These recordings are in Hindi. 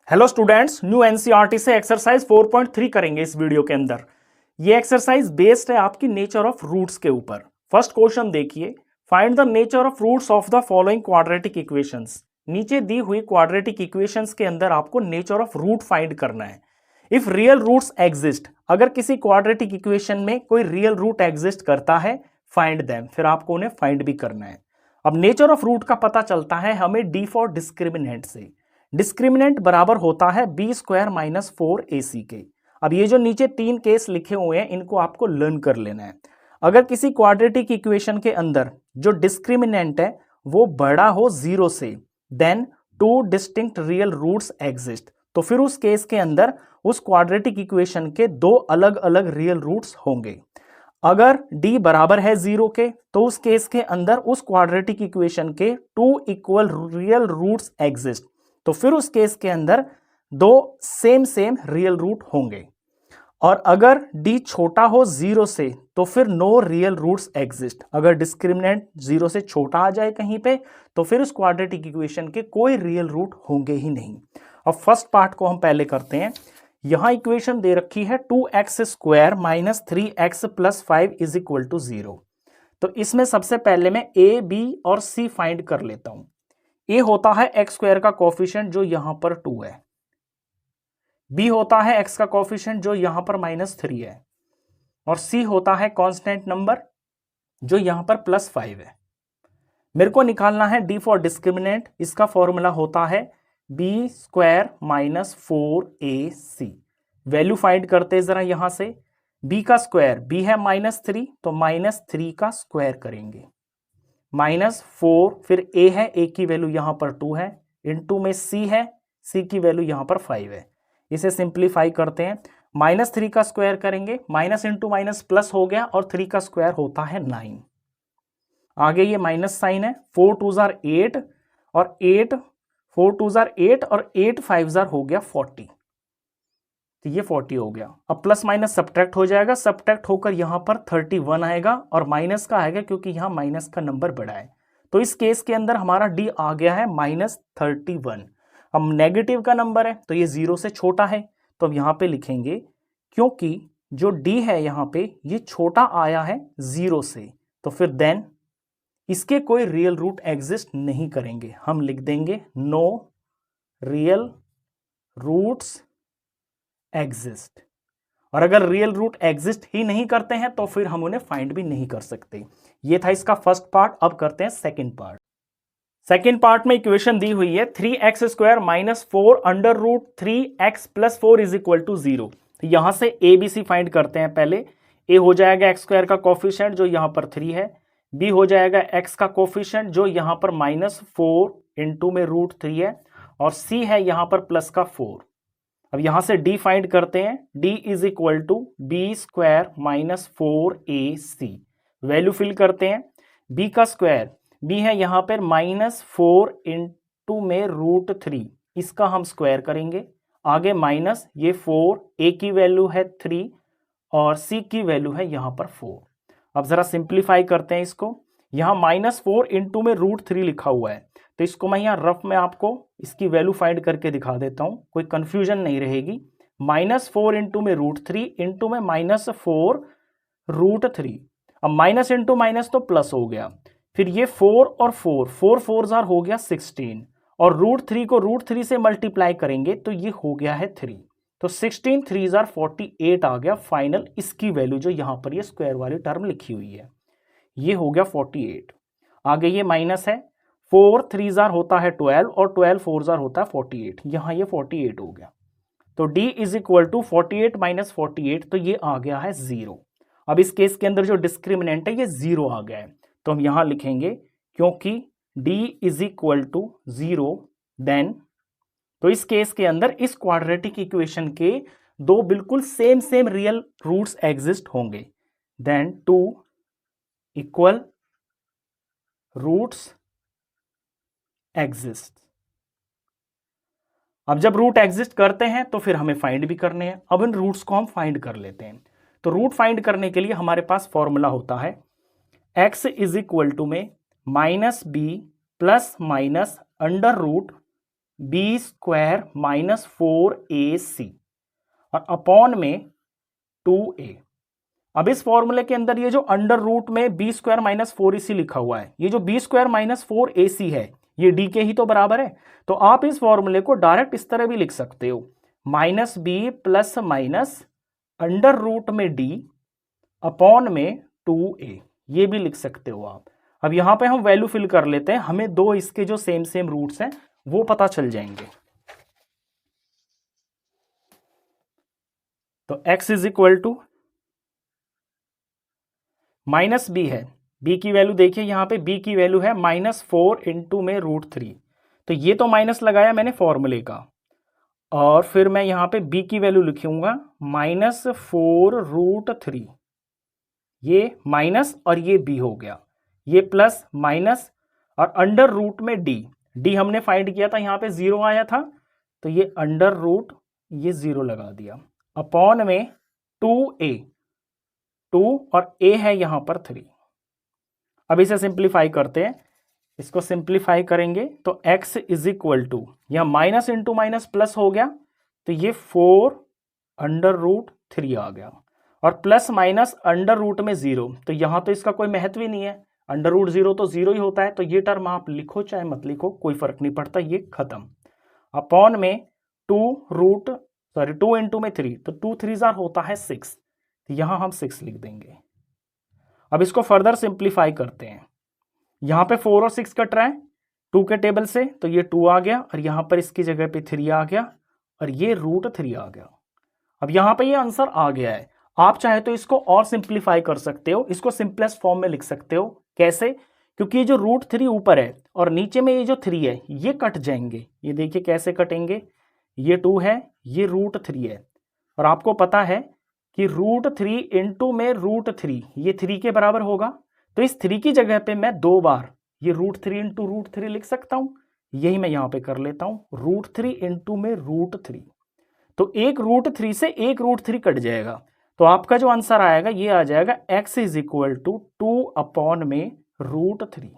हेलो स्टूडेंट्स, न्यू एनसीईआरटी से एक्सरसाइज 4.3 करेंगे इस वीडियो के अंदर। ये एक्सरसाइज बेस्ड है आपकी नेचर ऑफ रूट्स के ऊपर। फर्स्ट क्वेश्चन देखिए, find the nature of roots of the following quadratic equations. नीचे दी हुई क्वाड्रेटिक इक्वेशंस के अंदर आपको नेचर ऑफ रूट फाइंड करना है। इफ रियल रूट्स एग्जिस्ट, अगर किसी क्वाड्रेटिक इक्वेशन में कोई रियल रूट एग्जिस्ट करता है, फाइंड देम, फिर आपको उन्हें फाइंड भी करना है। अब नेचर ऑफ रूट का पता चलता है हमें डी फॉर डिस्क्रिमिनेंट से। डिस्क्रिमिनेंट बराबर होता है बी स्क्वायर माइनस 4ac के। अब ये जो नीचे तीन केस लिखे हुए हैं इनको आपको लर्न कर लेना है। अगर किसी क्वाड्रेटिक इक्वेशन के अंदर जो डिस्क्रिमिनेंट है वो बड़ा हो 0 से, then two distinct real roots exist, तो फिर उस केस के अंदर उस क्वाड्रेटिक इक्वेशन के दो अलग अलग रियल रूट्स होंगे। अगर d बराबर है 0 के तो उस केस के अंदर उस क्वाड्रेटिक इक्वेशन के two equal real roots exist, तो फिर उस केस के अंदर दो सेम रियल रूट होंगे। और अगर d छोटा हो 0 से तो फिर नो रियल रूट्स एग्जिस्ट। अगर डिस्क्रिमिनेंट 0 से छोटा आ जाए कहीं पे तो फिर उस क्वाड्रेटिक इक्वेशन के कोई रियल रूट होंगे ही नहीं। अब फर्स्ट पार्ट को हम पहले करते हैं। यहां इक्वेशन दे रखी है 2x square minus 3x plus 5 is equal to 0। तो इसमें सबसे पहले मैं a, b और c फाइंड कर लेता हूं। a होता है x स्क्वायर का कोफिशिएंट जो यहां पर 2 है, b होता है x का कोफिशिएंट जो यहां पर -3 है, और c होता है कांस्टेंट नंबर जो यहां पर +5 है। मेरे को निकालना है d फॉर डिस्क्रिमिनेंट। इसका फॉर्मूला होता है b square minus 4ac। Value find करते हैं जरा यहां से। b का स्क्वायर, b है -3 तो -3 का स्क्वायर करेंगे, -4, फिर a है, a की वैल्यू यहां पर 2 है, इनटू में c है, c की वैल्यू यहां पर 5 है। इसे सिंप्लीफाई करते हैं, -3 का स्क्वायर करेंगे, माइनस इंटू माइनस प्लस हो गया और 3 का स्क्वायर होता है 9। आगे ये माइनस साइन है, 4 2 जार 8 और 8 4 2 जार 8 और 8 5 जार हो गया 40, तो ये 40 हो गया। अब प्लस माइनस सब्ट्रैक्ट हो जाएगा, सब्ट्रैक्ट होकर यहां पर 31 आएगा और माइनस का आएगा क्योंकि यहां माइनस का नंबर बड़ा है। तो इस केस के अंदर हमारा d आ गया है -31। अब नेगेटिव का नंबर है तो ये 0 से छोटा है, तो अब यहां पे लिखेंगे क्योंकि जो d है यहां पे ये छोटा आया है 0 से, तो फिर देन इसके कोई रियल रूट एग्जिस्ट नहीं करेंगे। हम लिख देंगे नो रियल रूट्स एग्जिस्ट। और अगर रियल रूट एग्जिस्ट ही नहीं करते हैं तो फिर हम उन्हें फाइंड भी नहीं कर सकते। ये था इसका फर्स्ट पार्ट। अब करते हैं सेकंड पार्ट। सेकंड पार्ट में इक्वेशन दी हुई है 3x square minus 4 under root 3x plus 4 is equal to 0। तो यहां से a b c फाइंड करते हैं। पहले a हो जाएगा x स्क्वायर का कोफिशिएंट जो यहां पर 3 है, b हो जाएगा x का कोफिशिएंट जो यहां पर -4 इंटू में √3 है, और c है यहां पर प्लस का 4। अब यहां से d फाइंड करते हैं, d is equal to B square minus 4ac। Value fill करते हैं, b का स्क्वायर, b है यहां पर -4 इंटू में √3, इसका हम स्क्वायर करेंगे, आगे माइनस ये 4, a की वैल्यू है 3 और c की वैल्यू है यहां पर 4। अब जरा सिंप्लीफाई करते हैं इसको। यहां -4 इंटू में √3 लिखा हुआ है, तो इसको मैं यहाँ रफ में आपको इसकी वैल्यू फाइंड करके दिखा देता हूँ, कोई कंफ्यूजन नहीं रहेगी। -4 इंटू में √3 इंटू में -4 √3। अब माइनस इंटू माइनस तो प्लस हो गया, फिर ये 4 और 4 4 जार हो गया 16, और √3 को √3 से मल्टीप्लाई करेंगे तो ये हो गया है 3, तो 16 3 जार 48 आ गया फाइनल। इसकी वैल्यू जो यहाँ पर ये स्क्वायर वाली टर्म लिखी हुई है ये हो गया 48। आगे ये माइनस है, 4 3 जार होता है 12 और 12 4 जार होता है 48, यहाँ ये 48 हो गया। तो d is equal to 48 minus 48, तो ये आ गया है 0। अब इस केस के अंदर जो डिस्क्रिमिनेंट है ये 0 आ गया है, तो हम यहां लिखेंगे क्योंकि d is equal to 0, then तो इस केस के अंदर इस क्वाड्रेटिक इक्वेशन के दो बिल्कुल सेम रियल रूट्स एग्जिस्ट होंगे, देन 2 इक्वल रूट्स एग्जिस्ट। अब जब रूट एग्जिस्ट करते हैं तो फिर हमें फाइंड भी करने हैं। अब इन रूट्स को हम फाइंड कर लेते हैं। तो रूट फाइंड करने के लिए हमारे पास फॉर्मूला होता है x इज इक्वल टू में -b plus minus under root B square minus 4ac और अपॉन में 2a। अब इस फॉर्मूले के अंदर ये जो अंडर रूट में बी स्क्वायर माइनस 4ac लिखा हुआ है, ये जो बी स्क्वायर माइनस 4ac है ये डी के ही तो बराबर है। तो आप इस फॉर्मूले को डायरेक्ट इस तरह भी लिख सकते हो, minus B plus minus under root में डी अपॉन में 2a, ये भी लिख सकते हो आप। अब यहां पे हम वैल्यू फिल कर लेते हैं, हमें दो इसके जो सेम सेम रूट्स हैं वो पता चल जाएंगे। तो x is equal to minus B है, b की वैल्यू देखिए यहां पे b की वैल्यू है -4 इंटू में √3। तो ये तो माइनस लगाया मैंने फॉर्मूले का, और फिर मैं यहां पे b की वैल्यू लिखूंगा -4 √3। ये माइनस और ये b हो गया, ये प्लस माइनस और अंडर रूट में d हमने फाइंड किया था, यहां पे 0 आया था तो ये अंडर रूट ये 0 लगा दिया, अपॉन में 2a, 2 और a है यहां पर 3। अब इसे सिंप्लीफाई करते हैं, इसको सिंप्लीफाई करेंगे तो x इज इक्वल टू, यहां माइनस इंटू माइनस प्लस हो गया तो ये 4√3 आ गया, और प्लस माइनस अंडर रूट में 0, तो यहां तो इसका कोई महत्व ही नहीं है, अंडर रूट 0 तो 0 ही होता है, तो ये टर्म आप लिखो चाहे मत लिखो कोई फर्क नहीं पड़ता, ये खत्म। अपॉन में 2 इंटू में 3, तो 2 3 होता है 6, तो यहां हम 6 लिख देंगे। अब इसको फर्दर सिंप्लीफाई करते हैं, यहां पे 4 और 6 कट रहा है 2 के टेबल से, तो ये 2 आ गया और यहां पर इसकी जगह पे 3 आ गया और ये √3 आ गया। अब यहां पे ये आंसर आ गया है। आप चाहे तो इसको और सिंप्लीफाई कर सकते हो, इसको सिंपलेस्ट फॉर्म में लिख सकते हो। कैसे? क्योंकि ये जो √3 ऊपर है और नीचे में ये जो 3 है ये कट जाएंगे, ये देखिए कैसे कटेंगे, ये 2 है ये √3 है, और आपको पता है कि √3 इंटू में √3 ये 3 के बराबर होगा, तो इस 3 की जगह पे मैं 2 बार ये √3 इंटू √3 लिख सकता हूं, यही मैं यहां पे कर लेता हूं, √3 इंटू में √3, तो एक √3 से एक √3 कट जाएगा, तो आपका जो आंसर आएगा ये आ जाएगा x is equal to 2 upon में √3।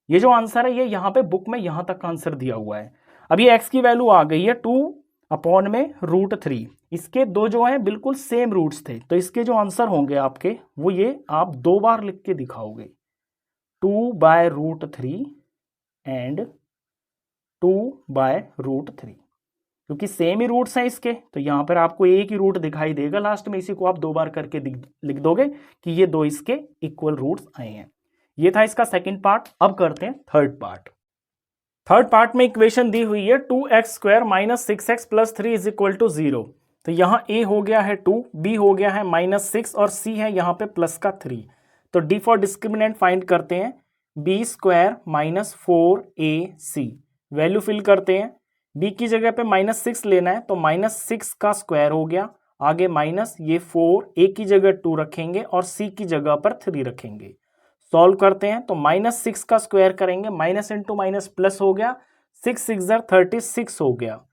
ये जो आंसर है ये यहां पे बुक में यहां तक आंसर दिया हुआ है। अब ये x की वैल्यू आ गई है 2 अपॉन में √3, इसके दो जो हैं बिल्कुल सेम रूट्स थे, तो इसके जो आंसर होंगे आपके वो ये आप 2 बार लिख के दिखाओगे, 2/√3 एंड 2/√3, क्योंकि सेम ही रूट्स हैं इसके, तो यहां पर आपको एक ही रूट दिखाई देगा लास्ट में, इसी को आप 2 बार करके लिख दोगे कि ये दो इसके इक्वल रूट्स आए हैं। ये था इसका सेकंड पार्ट। अब करते हैं थर्ड पार्ट। थर्ड पार्ट में इक्वेशन दी हुई है 2x² - 6x + 3 = 0। तो यहाँ a हो गया है 2, b हो गया है -6 और c है यहाँ पे प्लस का 3। तो d फॉर डिस्क्रिमिनेंट फाइंड करते हैं, b² - 4ac, वैल्यू फिल करते हैं, b की जगह पे -6 लेना है तो -6 का स्क्वायर हो गया, आगे माइनस ये 4, a की जगह 2 रखेंगे और c की जगह पर 3 रखेंगे। सॉल्व करते हैं तो -6 का स्क्वायर करेंगे, माइनस इंटू माइनस प्लस हो गया, 6 6 36 हो गया,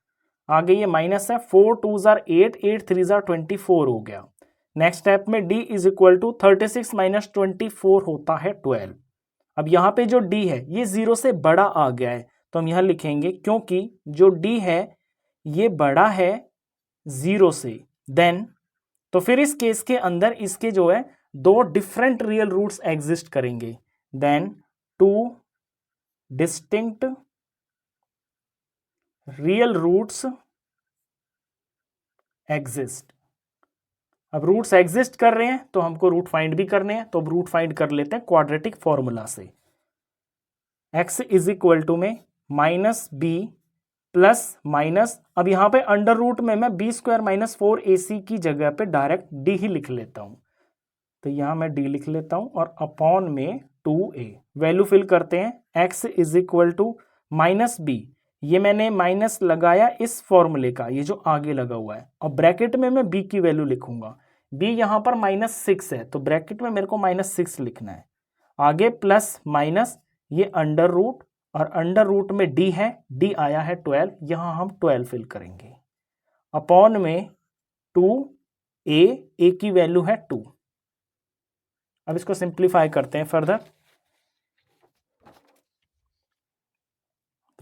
आगे ये माइनस है, 4 2 8, 8 3 24 हो गया। नेक्स्ट स्टेप में d इज इक्वल टू 36 - 24 होता है 12। अब यहाँ पे जो d है ये 0 से बड़ा आ गया है, तो हम यहाँ लिखेंगे क्योंकि जो d है ये बड़ा है 0 से, देन तो फिर इस केस के अंदर इसके जो है दो डिफरेंट रियल रूट्स एग्जिस्ट करेंगे, then 2 distinct real roots exist. अब रूट्स एग्जिस्ट कर रहे हैं तो हमको रूट फाइंड भी करने हैं, तो अब रूट फाइंड कर लेते हैं क्वाड्रेटिक फॉर्मूला से। x इज इक्वल टू में -b प्लस माइनस, अब यहां पे अंडर रूट में मैं b² - 4ac की जगह पे डायरेक्ट d ही लिख लेता हूं, तो यहां मैं d लिख लेता हूं और अपॉन में 2a, वैल्यू फिल करते हैं, x is equal to -b, ये मैंने माइनस लगाया इस फॉर्मूले का, ये जो आगे लगा हुआ है, और ब्रैकेट में मैं b की वैल्यू लिखूंगा, b यहां पर -6 है तो ब्रैकेट में मेरे को -6 लिखना है, आगे प्लस माइनस ये अंडर रूट और अंडर रूट में d है, d आया है 12, यहां हम 12 फिल करेंगे, अपॉन में 2a की वैल्यू है 2। अब इसको सिंप्लीफाई करते हैं फर्दर,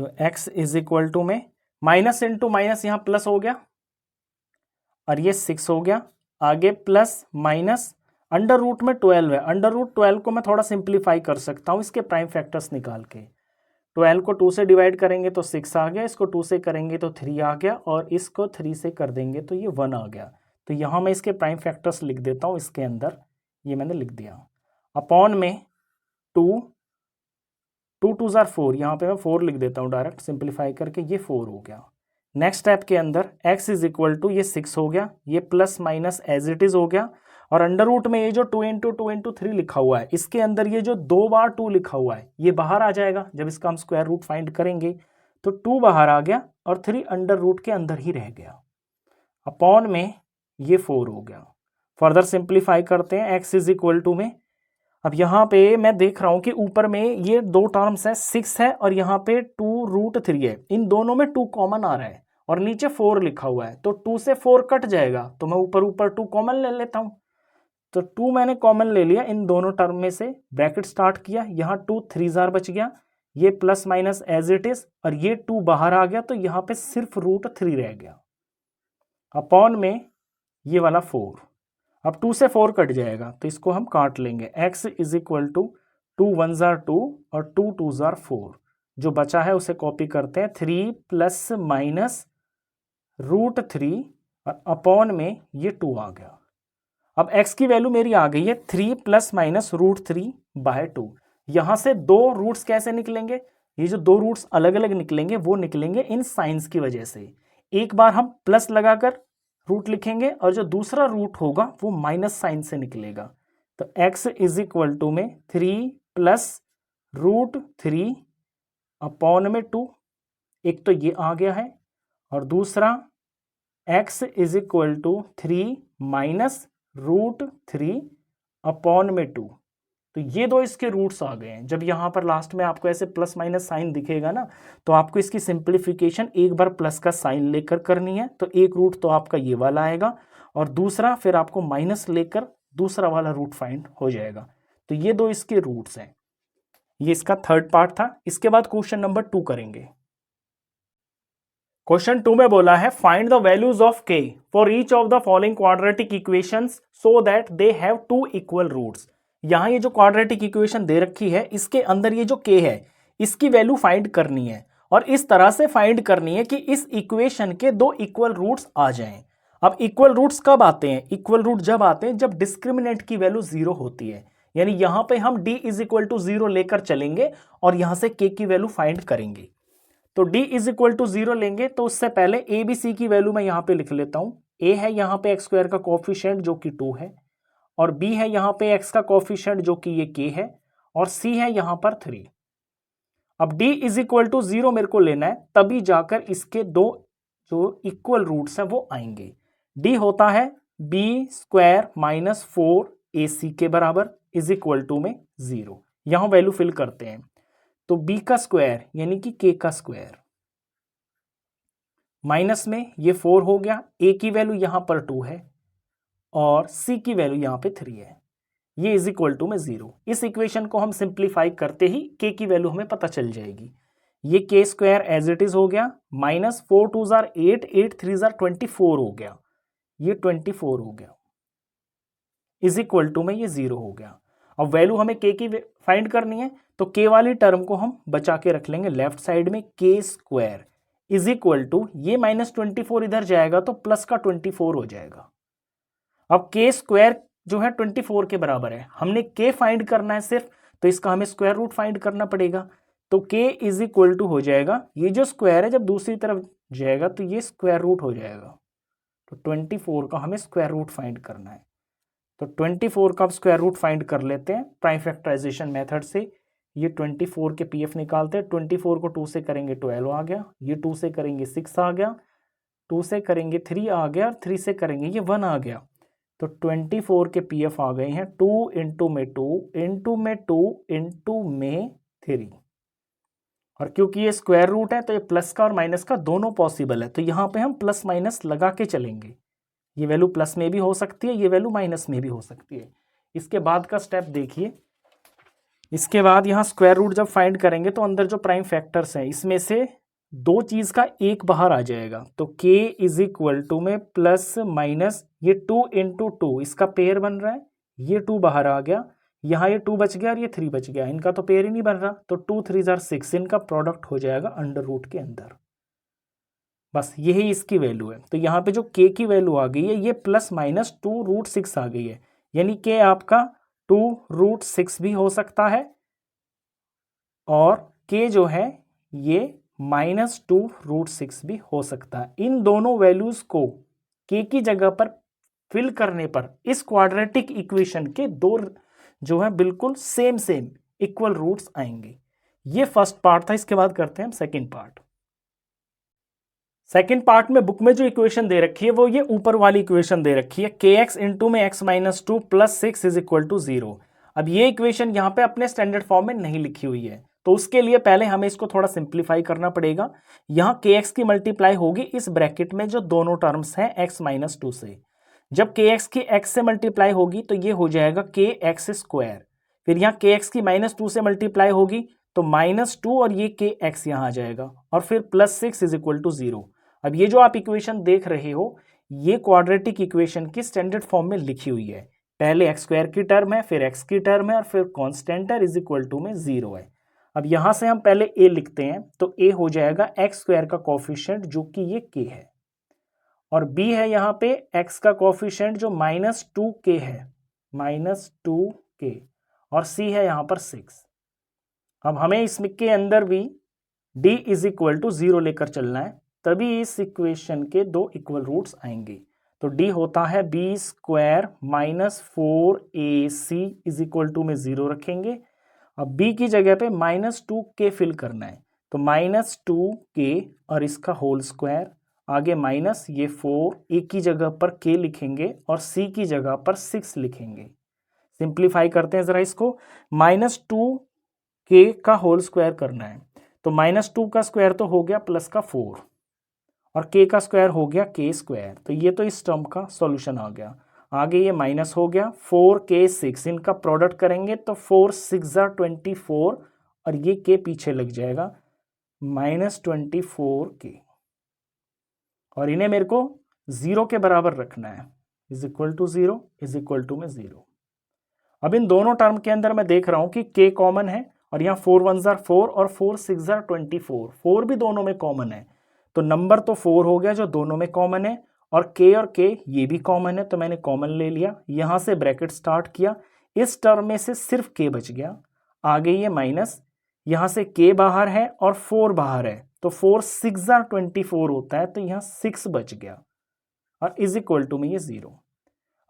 तो x इज इक्वल टू में माइनस इंटू माइनस यहाँ प्लस हो गया और ये 6 हो गया, आगे प्लस माइनस अंडर रूट में 12 है, अंडर रूट 12 को मैं थोड़ा सिंप्लीफाई कर सकता हूँ इसके प्राइम फैक्टर्स निकाल के। 12 को 2 से डिवाइड करेंगे तो 6 आ गया, इसको 2 से करेंगे तो 3 आ गया और इसको 3 से कर देंगे तो ये 1 आ गया। तो यहाँ मैं इसके प्राइम फैक्टर्स लिख देता हूँ इसके अंदर, ये मैंने लिख दिया अपॉन में 2 2 2 ज़ार 4, यहाँ पे मैं 4 लिख देता हूँ डायरेक्ट सिंप्लीफाई करके, ये 4 हो गया। नेक्स्ट स्टेप के अंदर x इज इक्वल टू ये 6 हो गया, ये plus minus as it is हो गया और अंडर रूट में ये जो 2 इंटू 2 इंटू 3 लिखा हुआ है इसके अंदर ये जो 2 बार 2 लिखा हुआ है ये बाहर आ जाएगा। जब इसका हम स्क्वायर रूट फाइंड करेंगे तो 2 बाहर आ गया और 3 अंडर रूट के अंदर ही रह गया, अपॉन में ये 4 हो गया। फर्दर सिंप्लीफाई करते हैं, x इज इक्वल टू में अब यहाँ पे मैं देख रहा हूँ कि ऊपर में ये 2 टर्म्स है, 6 है और यहाँ पे 2√3 है, इन दोनों में 2 कॉमन आ रहा है और नीचे 4 लिखा हुआ है, तो 2 से 4 कट जाएगा तो मैं ऊपर ऊपर 2 कॉमन ले लेता हूँ। तो 2 मैंने कॉमन ले लिया इन दोनों टर्म में से, ब्रैकेट स्टार्ट किया, यहाँ 2 3 ज़ार बच गया, ये plus minus as it is और ये 2 बाहर आ गया तो यहाँ पे सिर्फ √3 रह गया, अपॉन में ये वाला 4। अब 2 से 4 कट जाएगा तो इसको हम काट लेंगे, x इज इक्वल टू 2 1 ज़ार 2 और 2 2 ज़ार 4, जो बचा है उसे कॉपी करते हैं, 3 प्लस माइनस √3 और अपॉन में ये 2 आ गया। अब x की वैल्यू मेरी आ गई है 3 प्लस माइनस √3/2। यहाँ से 2 रूट्स कैसे निकलेंगे, ये जो 2 रूट्स अलग अलग निकलेंगे वो निकलेंगे इन साइंस की वजह से। एक बार हम प्लस लगाकर रूट लिखेंगे और जो दूसरा रूट होगा वो माइनस साइन से निकलेगा। तो x इज इक्वल टू में 3 प्लस √3 अपॉन में 2, एक तो ये आ गया है और दूसरा x is equal to 3 minus √3 upon में 2, तो ये 2 इसके रूट्स आ गए हैं। जब यहाँ पर लास्ट में आपको ऐसे प्लस माइनस साइन दिखेगा ना तो आपको इसकी सिंप्लीफिकेशन एक बार प्लस का साइन लेकर करनी है, तो एक रूट तो आपका ये वाला आएगा और दूसरा फिर आपको माइनस लेकर दूसरा वाला रूट फाइंड हो जाएगा। तो ये 2 इसके रूट्स हैं, ये इसका थर्ड पार्ट था। इसके बाद क्वेश्चन नंबर 2 करेंगे। क्वेश्चन 2 में बोला है find the values of k for each of the following quadratic equations so that they have 2 equal roots. यहाँ ये जो क्वाड्रेटिक इक्वेशन दे रखी है इसके अंदर ये जो k है इसकी वैल्यू फाइंड करनी है और इस तरह से फाइंड करनी है कि इस इक्वेशन के 2 इक्वल रूट्स आ जाएं। अब इक्वल रूट्स कब आते हैं, इक्वल रूट जब आते हैं जब डिस्क्रिमिनेंट की वैल्यू 0 होती है, यानी यहाँ पे हम d इज इक्वल टू 0 लेकर चलेंगे और यहाँ से k की वैल्यू फाइंड करेंगे। तो d इज इक्वल टू 0 लेंगे तो उससे पहले a b c की वैल्यू मैं यहाँ पे लिख लेता हूँ। a है यहाँ पे x स्क्वायर का कोफिशिएंट जो कि 2 है और b है यहाँ पे x का कोफिशिएंट जो कि ये k है और c है यहाँ पर 3। अब d इज इक्वल टू 0 मेरे को लेना है, तभी जाकर इसके 2 जो इक्वल रूट्स हैं वो आएंगे। d होता है b स्क्वायर माइनस 4ac के बराबर इज इक्वल टू में 0। यहाँ वैल्यू फिल करते हैं तो b का स्क्वायर यानी कि k का स्क्वायर माइनस में ये 4 हो गया, a की वैल्यू यहाँ पर 2 है और c की वैल्यू यहाँ पे 3 है, ये इज इक्वल टू में 0। इस इक्वेशन को हम सिंप्लीफाई करते ही k की वैल्यू हमें पता चल जाएगी। ये k square as it is हो गया, माइनस 4 2 ज़ार 8 8 3 ज़ार 24 हो गया, ये 24 हो गया इज इक्वल टू में ये 0 हो गया। अब वैल्यू हमें k की फाइंड करनी है तो k वाली टर्म को हम बचा के रख लेंगे लेफ्ट साइड में, k square is equal to ये माइनस 24 इधर जाएगा तो प्लस का 24 हो जाएगा। अब k स्क्वायर जो है 24 के बराबर है, हमने k फाइंड करना है सिर्फ, तो इसका हमें स्क्वायर रूट फाइंड करना पड़ेगा। तो k इज इक्वल टू हो जाएगा, ये जो स्क्वायर है जब दूसरी तरफ जाएगा तो ये स्क्वायर रूट हो जाएगा, तो 24 का हमें स्क्वायर रूट फाइंड करना है। तो 24 का स्क्वायर रूट फाइंड कर लेते हैं प्राइम फैक्टराइजेशन मेथड से। ये 24 के पीएफ निकालते हैं, 24 को 2 से करेंगे 12 आ गया, ये 2 से करेंगे 6 आ गया, 2 से करेंगे 3 आ गया, 3 से करेंगे ये 1 आ गया। तो 24 के पीएफ आ गए हैं 2 इंटू में 2 इंटू में 2 इंटू में 3, और क्योंकि ये स्क्वायर रूट है तो ये प्लस का और माइनस का दोनों पॉसिबल है, तो यहाँ पे हम प्लस माइनस लगा के चलेंगे। ये वैल्यू प्लस में भी हो सकती है, ये वैल्यू माइनस में भी हो सकती है। इसके बाद का स्टेप देखिए, इसके बाद यहाँ स्क्वायर रूट जब फाइंड करेंगे तो अंदर जो प्राइम फैक्टर्स हैं इसमें से दो चीज़ का एक बाहर आ जाएगा, तो k इज इक्वल टू में प्लस माइनस ये 2 इंटू 2 इसका पेयर बन रहा है, ये 2 बाहर आ गया, यहाँ ये 2 बच गया और ये 3 बच गया, इनका तो पेयर ही नहीं बन रहा, तो 2 3 जार 6 इनका प्रोडक्ट हो जाएगा अंडर रूट के अंदर। बस यही इसकी वैल्यू है। तो यहाँ पे जो k की वैल्यू आ गई है ये प्लस माइनस 2 रूट 6 आ गई है, यानी k आपका 2 रूट 6 भी हो सकता है और k जो है ये माइनस 2 रूट 6 भी हो सकता है। इन दोनों वैल्यूज को k की जगह पर फिल करने पर इस क्वाड्रेटिक इक्वेशन के दो जो है बिल्कुल सेम इक्वल रूट्स आएंगे। ये फर्स्ट पार्ट था। इसके बाद करते हैं हम सेकंड पार्ट। सेकंड पार्ट में बुक में जो इक्वेशन दे रखी है वो ये ऊपर वाली इक्वेशन दे रखी है, kx इंटू में x minus 2 plus 6 is equal to 0। अब ये इक्वेशन यहाँ पे अपने स्टैंडर्ड फॉर्म में नहीं लिखी हुई है, तो उसके लिए पहले हमें इसको थोड़ा सिंप्लीफाई करना पड़ेगा। यहाँ kx की मल्टीप्लाई होगी इस ब्रैकेट में जो दोनों टर्म्स हैं x माइनस 2 से। जब kx की x से मल्टीप्लाई होगी तो ये हो जाएगा kx स्क्वायर, फिर यहाँ kx की माइनस 2 से मल्टीप्लाई होगी तो माइनस 2 और ये kx यहाँ आ जाएगा और फिर प्लस 6 इज इक्वल टू 0। अब ये जो आप इक्वेशन देख रहे हो ये क्वाड्रेटिक इक्वेशन की स्टैंडर्ड फॉर्म में लिखी हुई है। पहले एक्स स्क्वायर की टर्म है, फिर एक्स की टर्म है और फिर कॉन्स्टेंट है इज इक्वल टू में 0 है। अब यहां से हम पहले a लिखते हैं, तो a हो जाएगा एक्स स्क्वायर का कोफिशिएंट जो कि ये k है, और b है यहाँ पे x का कोफिशिएंट जो माइनस 2k है, माइनस 2k, और c है यहाँ पर 6। अब हमें इसमें के अंदर भी d इज इक्वल टू 0 लेकर चलना है, तभी इस इक्वेशन के दो इक्वल रूट्स आएंगे। तो d होता है B square minus 4ac is equal to में 0 रखेंगे। अब b की जगह पे माइनस 2k फिल करना है, तो माइनस 2k और इसका होल स्क्वायर, आगे माइनस ये 4, a की जगह पर k लिखेंगे और c की जगह पर 6 लिखेंगे। सिंप्लीफाई करते हैं ज़रा इसको, माइनस 2k का होल स्क्वायर करना है, तो माइनस 2 का स्क्वायर तो हो गया प्लस का 4 और k का स्क्वायर हो गया k स्क्वायर, तो ये तो इस टर्म का सॉल्यूशन आ गया। आगे ये माइनस हो गया 4k 6, इनका प्रोडक्ट करेंगे तो 4 6 24 और ये k पीछे लग जाएगा माइनस 24k, और इन्हें मेरे को 0 के बराबर रखना है, is equal to 0 is equal to में 0। अब इन दोनों टर्म के अंदर मैं देख रहा हूं कि k कॉमन है और यहाँ 4 1 4 और 4 6 24, 4 भी दोनों में कॉमन है, तो नंबर तो 4 हो गया जो दोनों में कॉमन है, और k ये भी कॉमन है, तो मैंने कॉमन ले लिया, यहाँ से ब्रैकेट स्टार्ट किया, इस टर्म में से सिर्फ k बच गया, आगे ये माइनस, यहाँ से k बाहर है और 4 बाहर है, तो 4 6 24 होता है, तो यहाँ 6 बच गया और इज इक्वल टू में ये 0।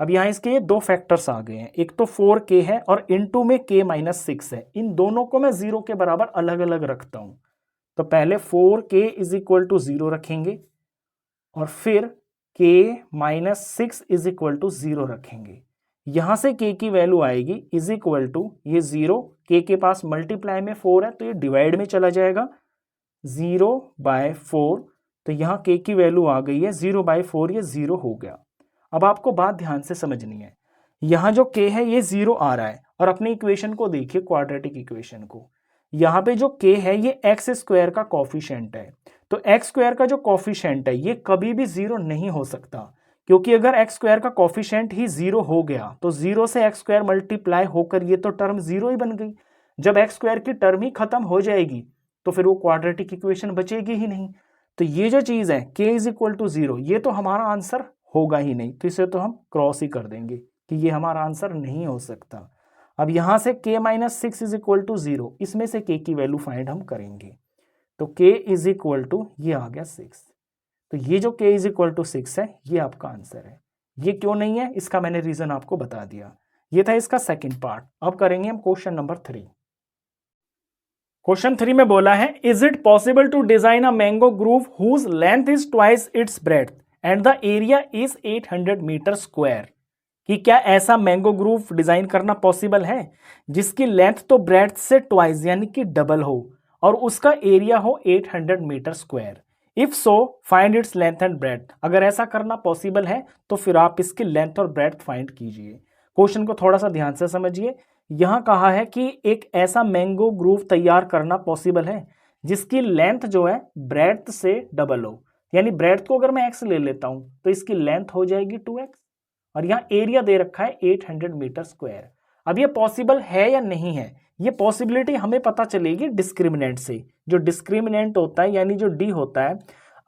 अब यहाँ इसके ये दो फैक्टर्स आ गए हैं, एक तो 4k है और इनटू में k माइनस 6 है, इन दोनों को मैं 0 के बराबर अलग अलग रखता हूँ। तो पहले 4k इज इक्वल टू 0 रखेंगे और फिर k minus 6 is equal to 0 रखेंगे। यहाँ से k की वैल्यू आएगी इज इक्वल टू ये 0, k के पास मल्टीप्लाई में 4 है तो ये डिवाइड में चला जाएगा 0/4, तो यहाँ k की वैल्यू आ गई है 0/4, ये 0 हो गया। अब आपको बात ध्यान से समझनी है, यहाँ जो k है ये 0 आ रहा है, और अपनी इक्वेशन को देखिए क्वाड्रेटिक इक्वेशन को, यहाँ पे जो k है ये एक्स स्क्वायर का कॉफिशिएंट है, तो एक्स स्क्वायर का जो कॉफिशिएंट है ये कभी भी 0 नहीं हो सकता, क्योंकि अगर एक्स स्क्वायर का कॉफिशिएंट ही 0 हो गया तो 0 से एक्स स्क्वायर मल्टीप्लाई होकर ये तो टर्म 0 ही बन गई। जब एक्स स्क्वायर की टर्म ही खत्म हो जाएगी तो फिर वो क्वाड्रेटिक इक्वेशन बचेगी ही नहीं। तो ये जो चीज़ है k इज इक्वल टू 0, ये तो हमारा आंसर होगा ही नहीं, तो इसे तो हम क्रॉस ही कर देंगे कि ये हमारा आंसर नहीं हो सकता। अब यहाँ से k minus 6 is equal to 0, इसमें से k की वैल्यू फाइंड हम करेंगे, तो k इज इक्वल टू ये आ गया 6, तो ये जो k इज इक्वल टू 6 है ये आपका आंसर है। ये क्यों नहीं है इसका मैंने रीजन आपको बता दिया। ये था इसका सेकंड पार्ट। अब करेंगे हम क्वेश्चन नंबर 3। क्वेश्चन 3 में बोला है, is it possible to design a mango grove whose length is twice its breadth and the area is 800 metre square, कि क्या ऐसा मैंगो ग्रूव डिजाइन करना पॉसिबल है जिसकी लेंथ तो ब्रेड्थ से ट्वाइस यानी कि डबल हो और उसका एरिया हो 800 metre square. If so find its length and breadth. अगर ऐसा करना पॉसिबल है तो फिर आप इसकी लेंथ और ब्रेड्थ फाइंड कीजिए। क्वेश्चन को थोड़ा सा ध्यान से समझिए। यहाँ कहा है कि एक ऐसा मैंगो ग्रूव तैयार करना पॉसिबल है जिसकी लेंथ जो है ब्रेड्थ से डबल हो, यानी ब्रेड्थ को अगर मैं x ले लेता हूं तो इसकी लेंथ हो जाएगी 2x, और यहाँ एरिया दे रखा है 800 मीटर स्क्वायर। अब ये पॉसिबल है या नहीं है, ये पॉसिबिलिटी हमें पता चलेगी डिस्क्रिमिनेंट से। जो डिस्क्रिमिनेंट होता है यानी जो d होता है,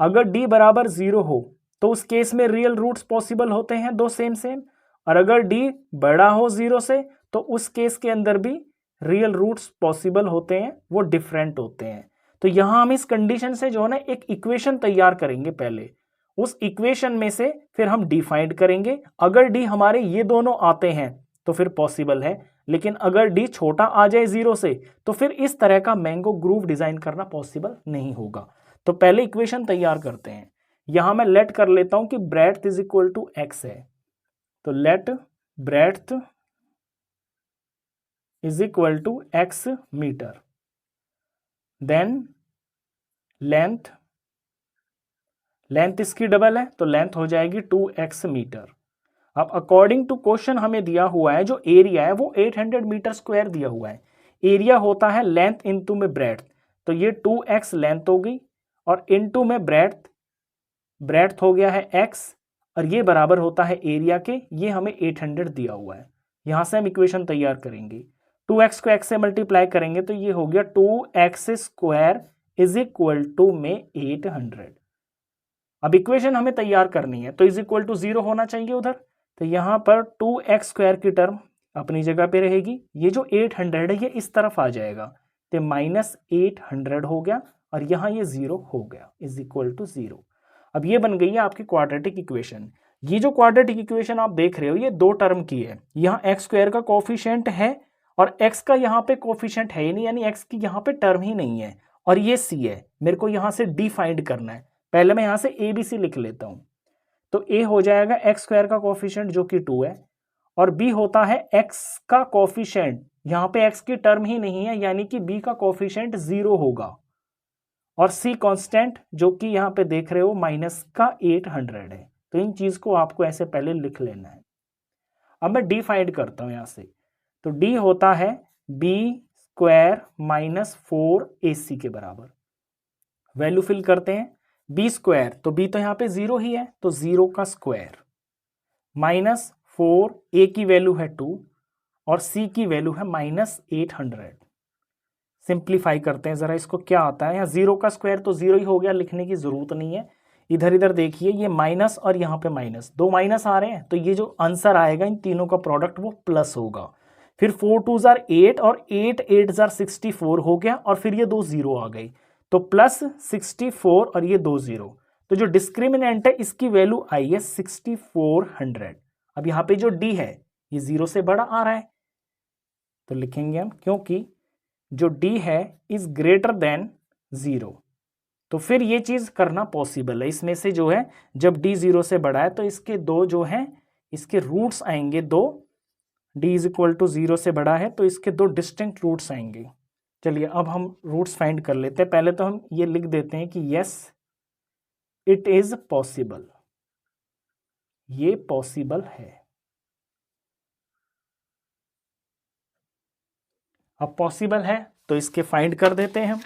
अगर d बराबर 0 हो तो उस केस में रियल रूट्स पॉसिबल होते हैं दो सेम सेम, और अगर d बड़ा हो 0 से तो उस केस के अंदर भी रियल रूट्स पॉसिबल होते हैं, वो डिफरेंट होते हैं। तो यहां हम इस कंडीशन से जो है ना एक इक्वेशन तैयार करेंगे पहले, उस इक्वेशन में से फिर हम डी फाइंड करेंगे। अगर डी हमारे ये दोनों आते हैं तो फिर पॉसिबल है, लेकिन अगर डी छोटा आ जाए 0 से तो फिर इस तरह का मैंगो ग्रूव डिजाइन करना पॉसिबल नहीं होगा। तो पहले इक्वेशन तैयार करते हैं। यहां मैं लेट कर लेता हूं कि breadth is equal to X है, तो let breadth is equal to X metre, then length इसकी डबल है तो लेंथ हो जाएगी 2x मीटर। अब अकॉर्डिंग टू क्वेश्चन हमें दिया हुआ है जो एरिया है वो 800 मीटर स्क्वायर दिया हुआ है। एरिया होता है लेंथ इनटू में ब्रेड्थ, तो ये 2x लेंथ हो गई और इनटू में ब्रेड्थ हो गया है x, और ये बराबर होता है एरिया के, ये हमें 800 दिया हुआ है। यहां से हम इक्वेशन तैयार करेंगे, 2x को x से मल्टीप्लाई करेंगे तो ये हो गया 2x square is equal to में 800। अब इक्वेशन हमें तैयार करनी है तो इज इक्वल टू 0 होना चाहिए उधर, तो यहां पर 2x स्क्वायर की टर्म अपनी जगह पे रहेगी, ये जो 800 है ये इस तरफ आ जाएगा तो -800 हो गया, और यहां ये 0 हो गया इज इक्वल टू 0। अब ये बन गई है आपकी क्वाड्रेटिक इक्वेशन। ये जो क्वाड्रेटिक इक्वेशन आप देख रहे हो ये दो टर्म की है, यहाँ एक्स स्क्वायर का कोफिशिएंट है और x का यहाँ पे कोफिशिएंट है ही नहीं, यानी x की यहाँ पे टर्म ही नहीं है, और ये c है। मेरे को यहाँ से d फाइंड करना है, पहले मैं यहाँ से a b c लिख लेता हूँ। तो a हो जाएगा एक्स स्क्वायर का कोफिशिएंट जो कि 2 है, और b होता है x का कोफिशिएंट, यहाँ पे x की टर्म ही नहीं है यानी कि b का कोफिशिएंट 0 होगा, और c कांस्टेंट जो कि यहाँ पे देख रहे हो माइनस का 800 है। तो इन चीज को आपको ऐसे पहले लिख लेना है। अब मैं d फाइंड करता हूँ यहाँ से, तो d होता है b स्क्वायर माइनस 4ac के बराबर। वैल्यू फिल करते हैं, b स्क्वायर तो b तो यहाँ पे 0 ही है तो 0 का स्क्वायर माइनस 4, a की वैल्यू है 2 और c की वैल्यू है -800। सिंप्लीफाई करते हैं जरा इसको, क्या आता है। यहाँ 0 का स्क्वायर तो 0 ही हो गया, लिखने की जरूरत नहीं है। इधर इधर देखिए ये माइनस और यहाँ पे माइनस, दो माइनस आ रहे हैं, तो ये जो आंसर आएगा इन तीनों का प्रोडक्ट वो प्लस होगा। फिर 4 2 जार 8 और 8 8 जार 64 हो गया, और फिर ये दो जीरो आ गई तो प्लस 64 और ये दो जीरो, तो जो डिस्क्रिमिनेंट है इसकी वैल्यू आई है 6400। अब यहाँ पे जो डी है ये 0 से बड़ा आ रहा है तो लिखेंगे हम, क्योंकि जो डी है इज ग्रेटर देन 0, तो फिर ये चीज करना पॉसिबल है। इसमें से जो है जब डी 0 से बड़ा है तो इसके दो जो है इसके रूट्स आएंगे दो, डी इज इक्वल टू 0 से बड़ा है तो इसके दो डिस्टिंक्ट रूट्स आएंगे। चलिए अब हम रूट्स फाइंड कर लेते हैं। पहले तो हम ये लिख देते हैं कि यस इट इज पॉसिबल, ये पॉसिबल है। अब पॉसिबल है तो इसके फाइंड कर देते हैं हम।